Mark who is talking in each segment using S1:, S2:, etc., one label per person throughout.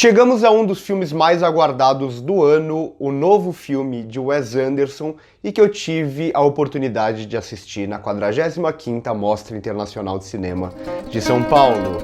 S1: Chegamos a um dos filmes mais aguardados do ano, o novo filme de Wes Anderson, e que eu tive a oportunidade de assistir na 45ª Mostra Internacional de Cinema de São Paulo.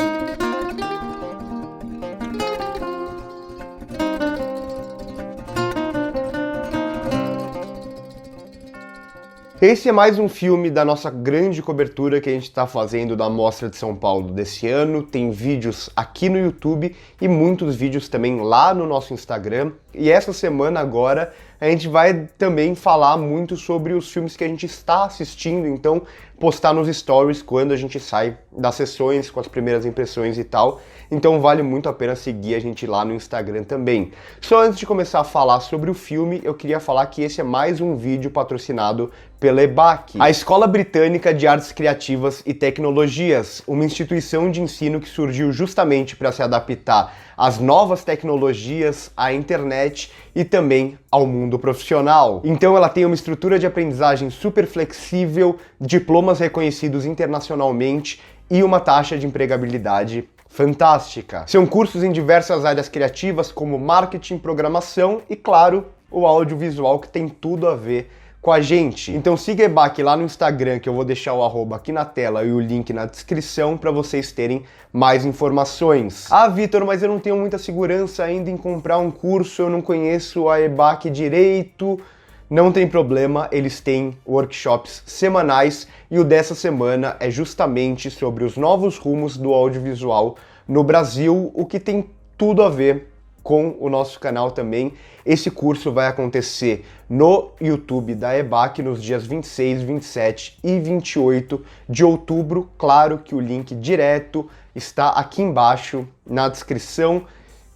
S1: Esse é mais um filme da nossa grande cobertura que a gente está fazendo da Mostra de São Paulo desse ano. Tem vídeos aqui no YouTube e muitos vídeos também lá no nosso Instagram. E essa semana agora a gente vai também falar muito sobre os filmes que a gente está assistindo, então postar nos stories quando a gente sai das sessões com as primeiras impressões e tal. Então vale muito a pena seguir a gente lá no Instagram também. Só antes de começar a falar sobre o filme, eu queria falar que esse é mais um vídeo patrocinado pela EBAC, a Escola Britânica de Artes Criativas e Tecnologias, uma instituição de ensino que surgiu justamente para se adaptar às novas tecnologias, à internet e também ao mundo profissional. Então ela tem uma estrutura de aprendizagem super flexível, diplomas reconhecidos internacionalmente e uma taxa de empregabilidade fantástica. São cursos em diversas áreas criativas como marketing, programação e, claro, o audiovisual, que tem tudo a ver com a gente. Então siga a EBAC lá no Instagram, que eu vou deixar o arroba aqui na tela e o link na descrição para vocês terem mais informações. Ah, Vitor, mas eu não tenho muita segurança ainda em comprar um curso, eu não conheço a EBAC direito. Não tem problema, eles têm workshops semanais e o dessa semana é justamente sobre os novos rumos do audiovisual no Brasil, o que tem tudo a ver com o nosso canal também. Esse curso vai acontecer no YouTube da EBAC nos dias 26, 27 e 28 de outubro. Claro que o link direto está aqui embaixo na descrição.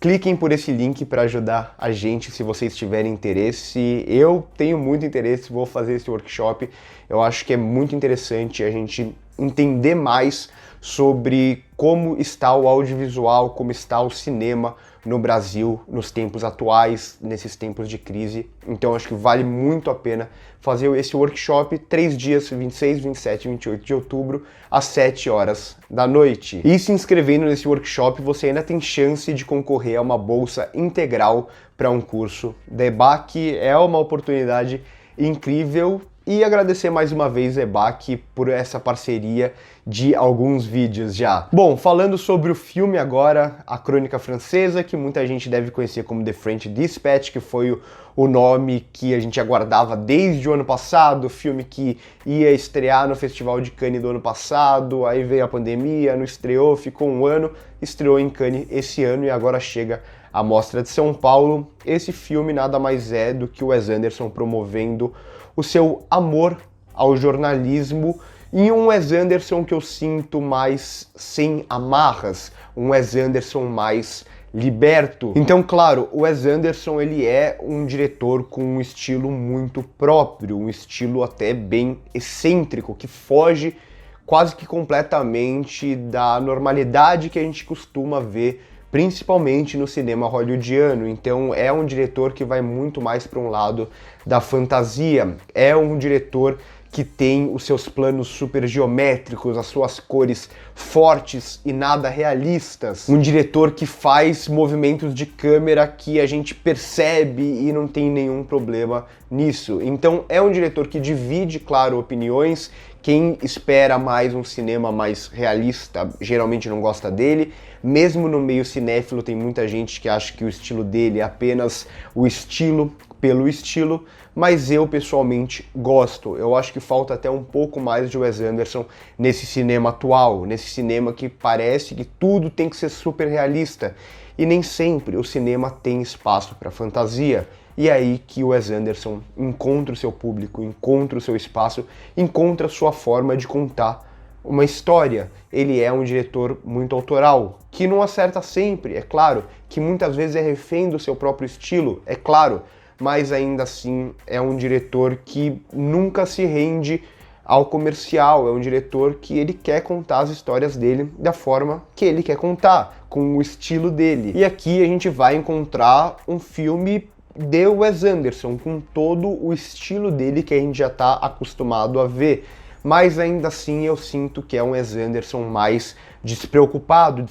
S1: Cliquem por esse link para ajudar a gente se vocês tiverem interesse. Eu tenho muito interesse, vou fazer esse workshop. Eu acho que é muito interessante a gente entender mais sobre como está o audiovisual, como está o cinema no Brasil nos tempos atuais, nesses tempos de crise. Então acho que vale muito a pena fazer esse workshop, 3 dias, 26, 27 e 28 de outubro, às 7 horas da noite. E se inscrevendo nesse workshop, você ainda tem chance de concorrer a uma bolsa integral para um curso da EBAC. É uma oportunidade incrível. E agradecer mais uma vez a EBAC por essa parceria de alguns vídeos já. Bom, falando sobre o filme agora, A Crônica Francesa, que muita gente deve conhecer como The French Dispatch, que foi o nome que a gente aguardava desde o ano passado, filme que ia estrear no Festival de Cannes do ano passado, aí veio a pandemia, não estreou, ficou um ano, estreou em Cannes esse ano e agora chega à Mostra de São Paulo. Esse filme nada mais é do que o Wes Anderson promovendo o seu amor ao jornalismo e um Wes Anderson que eu sinto mais sem amarras, um Wes Anderson mais liberto. Então, claro, o Wes Anderson ele é um diretor com um estilo muito próprio, um estilo até bem excêntrico, que foge quase que completamente da normalidade que a gente costuma ver, principalmente no cinema hollywoodiano. Então é um diretor que vai muito mais para um lado da fantasia, é um diretor que tem os seus planos super geométricos, as suas cores fortes e nada realistas. Um diretor que faz movimentos de câmera que a gente percebe e não tem nenhum problema nisso. Então é um diretor que divide, claro, opiniões. Quem espera mais um cinema mais realista geralmente não gosta dele. Mesmo no meio cinéfilo tem muita gente que acha que o estilo dele é apenas o estilo pelo estilo, mas eu pessoalmente gosto. Eu acho que falta até um pouco mais de Wes Anderson nesse cinema atual, nesse cinema que parece que tudo tem que ser super realista, e nem sempre o cinema tem espaço para fantasia. E é aí que o Wes Anderson encontra o seu público, encontra o seu espaço, encontra a sua forma de contar uma história. Ele é um diretor muito autoral, que não acerta sempre, é claro, que muitas vezes é refém do seu próprio estilo, é claro, mas ainda assim é um diretor que nunca se rende ao comercial, é um diretor que ele quer contar as histórias dele da forma que ele quer contar, com o estilo dele. E aqui a gente vai encontrar um filme de Wes Anderson, com todo o estilo dele que a gente já está acostumado a ver. mas ainda assim eu sinto que é um Wes Anderson mais despreocupado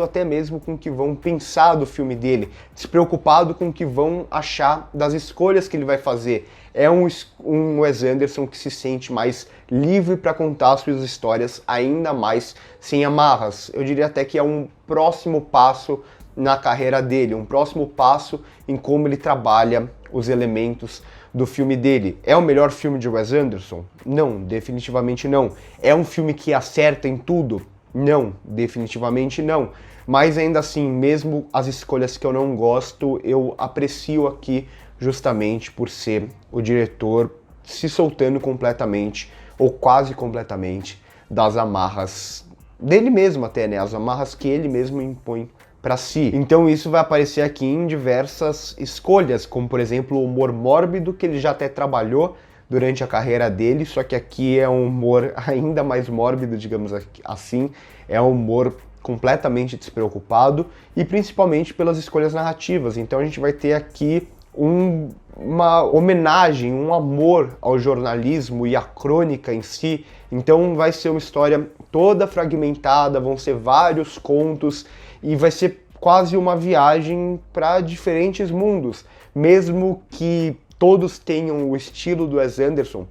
S1: até mesmo com o que vão pensar do filme dele, despreocupado com o que vão achar das escolhas que ele vai fazer. É um Wes Anderson que se sente mais livre para contar suas histórias, ainda mais sem amarras. Eu diria até que é um próximo passo na carreira dele, um próximo passo em como ele trabalha os elementos do filme dele. É o melhor filme de Wes Anderson? Não, definitivamente não. É um filme que acerta em tudo? Não, definitivamente não. Mas ainda assim, mesmo as escolhas que eu não gosto, eu aprecio aqui justamente por ser o diretor se soltando completamente, ou quase completamente, das amarras dele mesmo até, né? As amarras que ele mesmo impõe para si. Então isso vai aparecer aqui em diversas escolhas, como por exemplo o humor mórbido, que ele já até trabalhou durante a carreira dele, só que aqui é um humor ainda mais mórbido, digamos assim, é um humor completamente despreocupado e principalmente pelas escolhas narrativas. Então a gente vai ter aqui uma homenagem, um amor ao jornalismo e à crônica em si. Então vai ser uma história toda fragmentada, vão ser vários contos e vai ser quase uma viagem para diferentes mundos. Mesmo que todos tenham o estilo do Wes Anderson,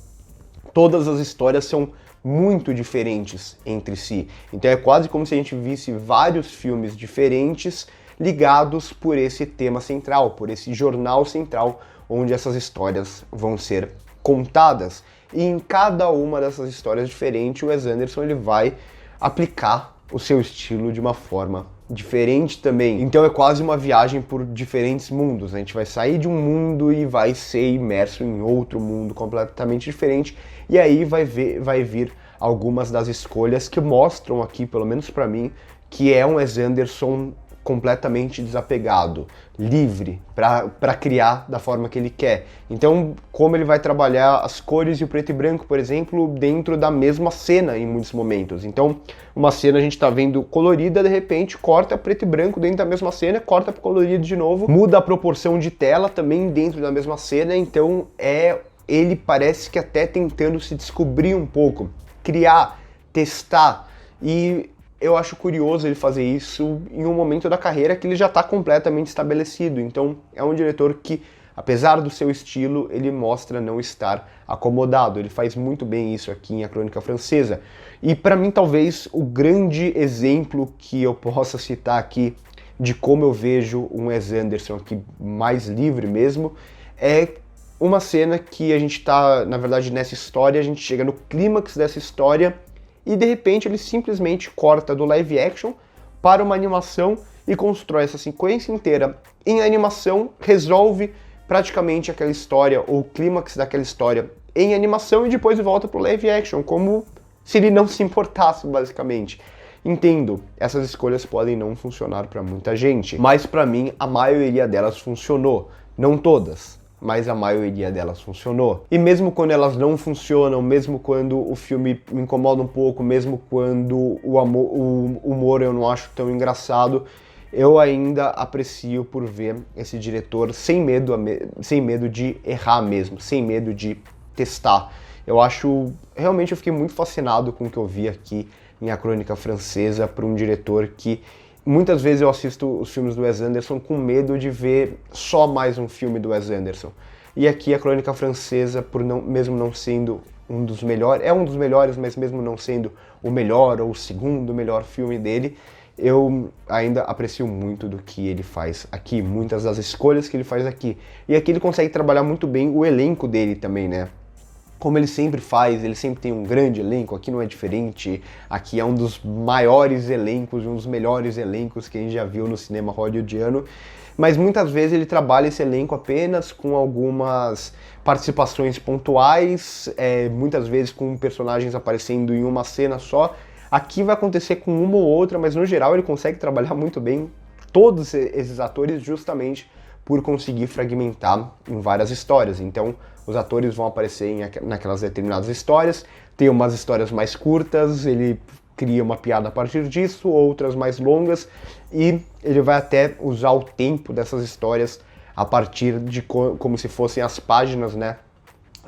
S1: todas as histórias são muito diferentes entre si. Então é quase como se a gente visse vários filmes diferentes ligados por esse tema central, por esse jornal central, onde essas histórias vão ser contadas. E em cada uma dessas histórias diferentes, o Wes Anderson ele vai aplicar o seu estilo de uma forma diferente também. Então é quase uma viagem por diferentes mundos. A gente vai sair de um mundo e vai ser imerso em outro mundo completamente diferente. E aí vai vir algumas das escolhas que mostram aqui, pelo menos para mim, que é um Wes Anderson completamente desapegado, livre para criar da forma que ele quer. Então, como ele vai trabalhar as cores e o preto e branco, por exemplo, dentro da mesma cena em muitos momentos. Então, uma cena a gente está vendo colorida, de repente corta preto e branco dentro da mesma cena, corta para colorido de novo, muda a proporção de tela também dentro da mesma cena. Então, ele parece que até tentando se descobrir um pouco, criar, testar. E eu acho curioso ele fazer isso em um momento da carreira que ele já está completamente estabelecido. Então é um diretor que, apesar do seu estilo, ele mostra não estar acomodado. Ele faz muito bem isso aqui em A Crônica Francesa. E para mim talvez o grande exemplo que eu possa citar aqui de como eu vejo um Wes Anderson aqui mais livre mesmo é uma cena que a gente está, na verdade, nessa história, a gente chega no clímax dessa história e de repente ele simplesmente corta do live action para uma animação e constrói essa sequência inteira em animação, resolve praticamente aquela história ou o clímax daquela história em animação e depois volta pro live action, como se ele não se importasse basicamente. Entendo, essas escolhas podem não funcionar para muita gente, mas para mim a maioria delas funcionou, não todas, mas a maioria delas funcionou. E mesmo quando elas não funcionam, mesmo quando o filme me incomoda um pouco, mesmo quando o humor eu não acho tão engraçado, eu ainda aprecio por ver esse diretor sem medo de errar mesmo, sem medo de testar. Realmente eu fiquei muito fascinado com o que eu vi aqui em A Crônica Francesa, por um diretor que muitas vezes eu assisto os filmes do Wes Anderson com medo de ver só mais um filme do Wes Anderson. E aqui A Crônica Francesa, mesmo não sendo um dos melhores, é um dos melhores, mas mesmo não sendo o melhor ou o segundo melhor filme dele, eu ainda aprecio muito do que ele faz aqui, muitas das escolhas que ele faz aqui. E aqui ele consegue trabalhar muito bem o elenco dele também, né? Como ele sempre faz, ele sempre tem um grande elenco, aqui não é diferente, aqui é um dos maiores elencos, um dos melhores elencos que a gente já viu no cinema hollywoodiano, mas muitas vezes ele trabalha esse elenco apenas com algumas participações pontuais, muitas vezes com personagens aparecendo em uma cena só. Aqui vai acontecer com uma ou outra, mas no geral ele consegue trabalhar muito bem todos esses atores justamente por conseguir fragmentar em várias histórias. Então, os atores vão aparecer naquelas determinadas histórias, tem umas histórias mais curtas, ele cria uma piada a partir disso, outras mais longas, e ele vai até usar o tempo dessas histórias a partir de como se fossem as páginas, né,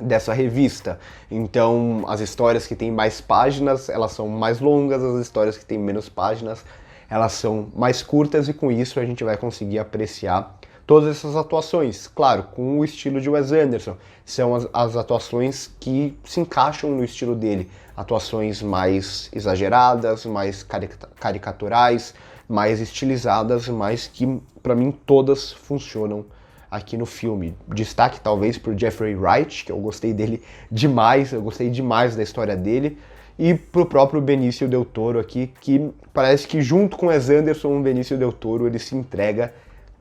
S1: dessa revista. Então, as histórias que têm mais páginas, elas são mais longas, as histórias que têm menos páginas, elas são mais curtas, e com isso a gente vai conseguir apreciar todas essas atuações. Claro, com o estilo de Wes Anderson. São as atuações que se encaixam no estilo dele. Atuações mais exageradas, mais caricaturais, mais estilizadas, mas que, para mim, todas funcionam aqui no filme. Destaque talvez pro Jeffrey Wright, que eu gostei dele demais, eu gostei demais da história dele, e pro próprio Benício Del Toro aqui, que parece que junto com Wes Anderson, o Benício Del Toro, ele se entrega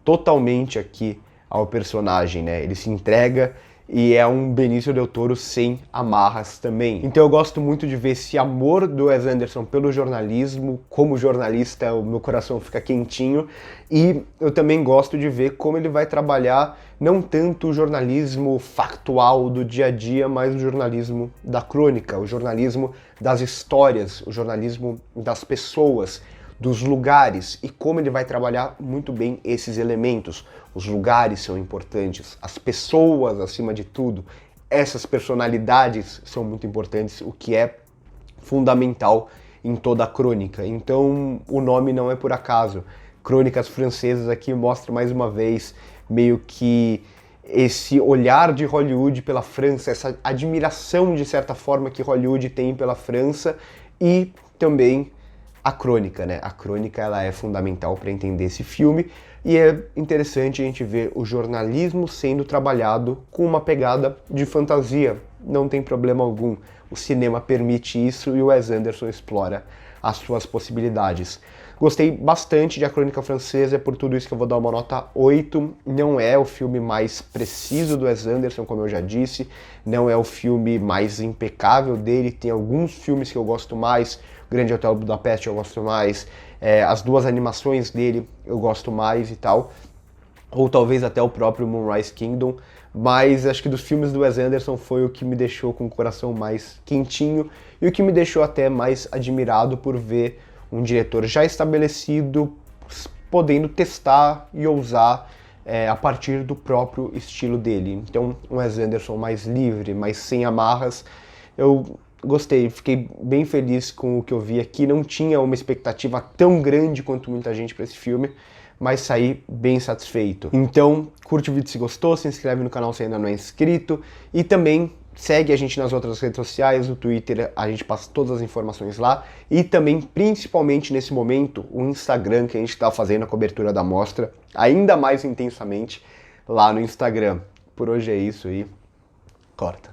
S1: totalmente aqui ao personagem, né? Ele se entrega e é um Benício Del Toro sem amarras também. Então eu gosto muito de ver esse amor do Wes Anderson pelo jornalismo. Como jornalista, o meu coração fica quentinho, e eu também gosto de ver como ele vai trabalhar não tanto o jornalismo factual do dia a dia, mas o jornalismo da crônica, o jornalismo das histórias, o jornalismo das pessoas, dos lugares, e como ele vai trabalhar muito bem esses elementos. Os lugares são importantes, as pessoas acima de tudo, essas personalidades são muito importantes, o que é fundamental em toda a crônica. Então o nome não é por acaso. Crônicas Francesas aqui mostra mais uma vez meio que esse olhar de Hollywood pela França, essa admiração de certa forma que Hollywood tem pela França, e também a crônica, né? A crônica, ela é fundamental para entender esse filme, e é interessante a gente ver o jornalismo sendo trabalhado com uma pegada de fantasia. Não tem problema algum. O cinema permite isso e o Wes Anderson explora as suas possibilidades. Gostei bastante de A Crônica Francesa, é por tudo isso que eu vou dar uma nota 8. Não é o filme mais preciso do Wes Anderson, como eu já disse, não é o filme mais impecável dele, tem alguns filmes que eu gosto mais, Grande Hotel Budapeste eu gosto mais, as duas animações dele eu gosto mais e tal, ou talvez até o próprio Moonrise Kingdom, mas acho que dos filmes do Wes Anderson foi o que me deixou com o coração mais quentinho e o que me deixou até mais admirado por ver um diretor já estabelecido podendo testar e ousar a partir do próprio estilo dele. Então, um Wes Anderson mais livre, mais sem amarras. Eu gostei, fiquei bem feliz com o que eu vi aqui. Não tinha uma expectativa tão grande quanto muita gente para esse filme, mas saí bem satisfeito. Então, curte o vídeo se gostou, se inscreve no canal se ainda não é inscrito, e também segue a gente nas outras redes sociais, no Twitter a gente passa todas as informações lá, e também, principalmente nesse momento, o Instagram, que a gente está fazendo a cobertura da mostra ainda mais intensamente lá no Instagram. Por hoje é isso, e corta.